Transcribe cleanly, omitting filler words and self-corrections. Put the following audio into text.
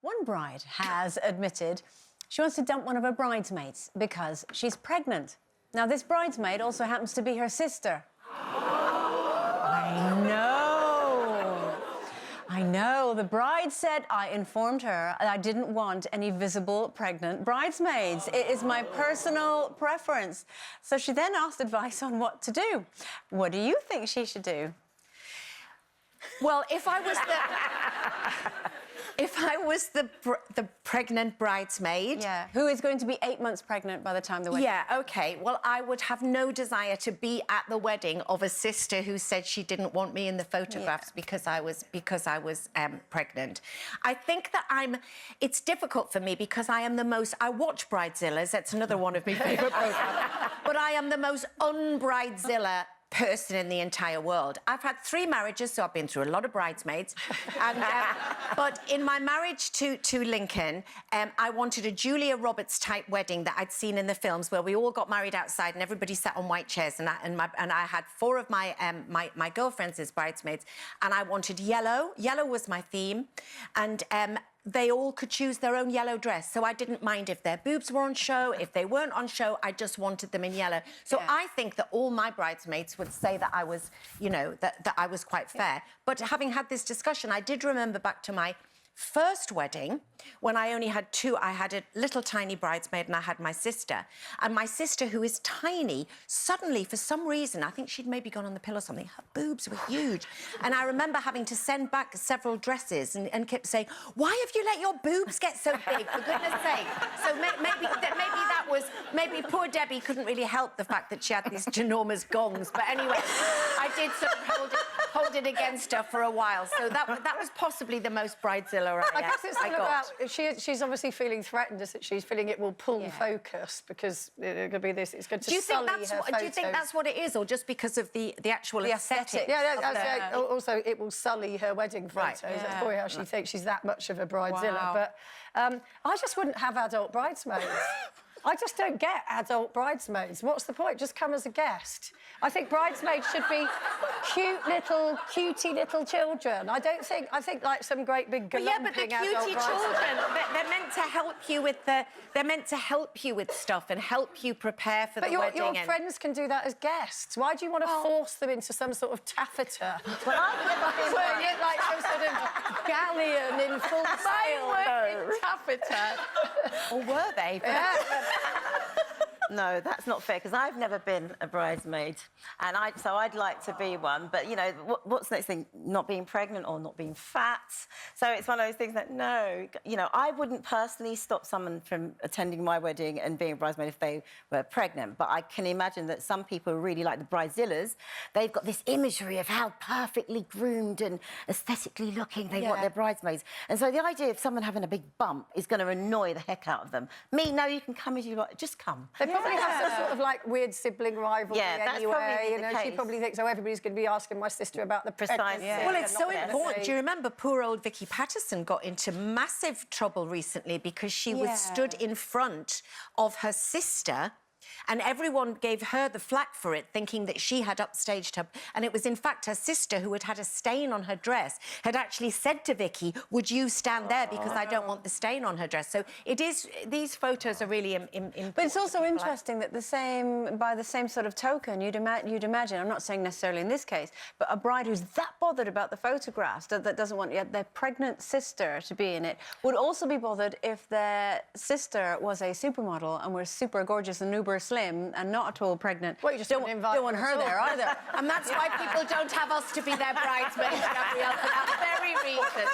One bride has admitted she wants to dump one of her bridesmaids because she's pregnant. Now, this bridesmaid also happens to be her sister. I know. The bride said, I informed her I didn't want any visible pregnant bridesmaids. It is my personal preference. So she then asked advice on what to do. What do you think she should do? Well, if I was the pregnant bridesmaid... Yeah, who is going to be 8 months pregnant by the time the wedding... Yeah, OK. Well, I would have no desire to be at the wedding of a sister who said she didn't want me in the photographs because I was pregnant. I think that it's difficult for me because I am the most... I watch Bridezillas. That's another one of my favourite programs. But I am the most un-Bridezilla person in the entire world. I've had 3 marriages, so I've been through a lot of bridesmaids. And, but in my marriage to Lincoln, I wanted a Julia Roberts-type wedding that I'd seen in the films where we all got married outside and everybody sat on white chairs. And I had 4 of my girlfriends as bridesmaids, and I wanted yellow. Yellow was my theme. And they all could choose their own yellow dress. So I didn't mind if their boobs were on show, if they weren't on show, I just wanted them in yellow. So yeah. I think that all my bridesmaids would say that I was, you know, that I was quite fair. But having had this discussion, I did remember back to my first wedding, when I only had 2, I had a little tiny bridesmaid and I had my sister. And my sister, who is tiny, suddenly, for some reason, I think she'd maybe gone on the pill or something, her boobs were huge. And I remember having to send back several dresses and kept saying, why have you let your boobs get so big, for goodness sake? So maybe poor Debbie couldn't really help the fact that she had these ginormous gongs. But anyway, I did sort of hold it against her for a while. So that was possibly the most bridezilla I guess it's all about... She's obviously feeling threatened, isn't she? She's feeling it will pull focus because it could be this... It's going to sully her photos. Do you think that's what it is, or just because of the actual aesthetic? Yeah, also, it will sully her wedding photos. Right. Yeah. That's probably how she thinks she's that much of a bridezilla. Wow. But I just wouldn't have adult bridesmaids. I just don't get adult bridesmaids. What's the point? Just come as a guest. I think bridesmaids should be cutie little children. I think like some great big galumping adult bridesmaids. Yeah, but the cutie children, they're meant to help you with they're meant to help you with stuff and help you prepare for the wedding. But your friends can do that as guests. Why do you want to force them into some sort of taffeta? Well, I've never been like some sort of galleon in full sail. In taffeta. Or were they? Yeah. No, that's not fair, because I've never been a bridesmaid, and so I'd like to be one. But, you know, what's the next thing? Not being pregnant or not being fat. So it's one of those things that, no, you know, I wouldn't personally stop someone from attending my wedding and being a bridesmaid if they were pregnant. But I can imagine that some people really like the bridezillas. They've got this imagery of how perfectly groomed and aesthetically looking they want their bridesmaids. And so the idea of someone having a big bump is going to annoy the heck out of them. Me, no, you can come as you like, just come. They probably have some sort of, like, weird sibling rivalry anyway. You know, she probably thinks, oh, everybody's going to be asking my sister about the pregnancy. Well, it's so important. Do you remember poor old Vicky Patterson got into massive trouble recently because she was stood in front of her sister, and everyone gave her the flack for it, thinking that she had upstaged her. And it was, in fact, her sister, who had had a stain on her dress, had actually said to Vicky, would you stand there because I don't want the stain on her dress. So it is... These photos are really important. But it's also interesting that by the same sort of token, you'd imagine, I'm not saying necessarily in this case, but a bride who's that bothered about the photographs, that doesn't want their pregnant sister to be in it, would also be bothered if their sister was a supermodel and was super gorgeous and uber slim and not at all pregnant. Well, you just don't want her there either. And that's why people don't have us to be their bridesmaids, Gabrielle, for that very reason.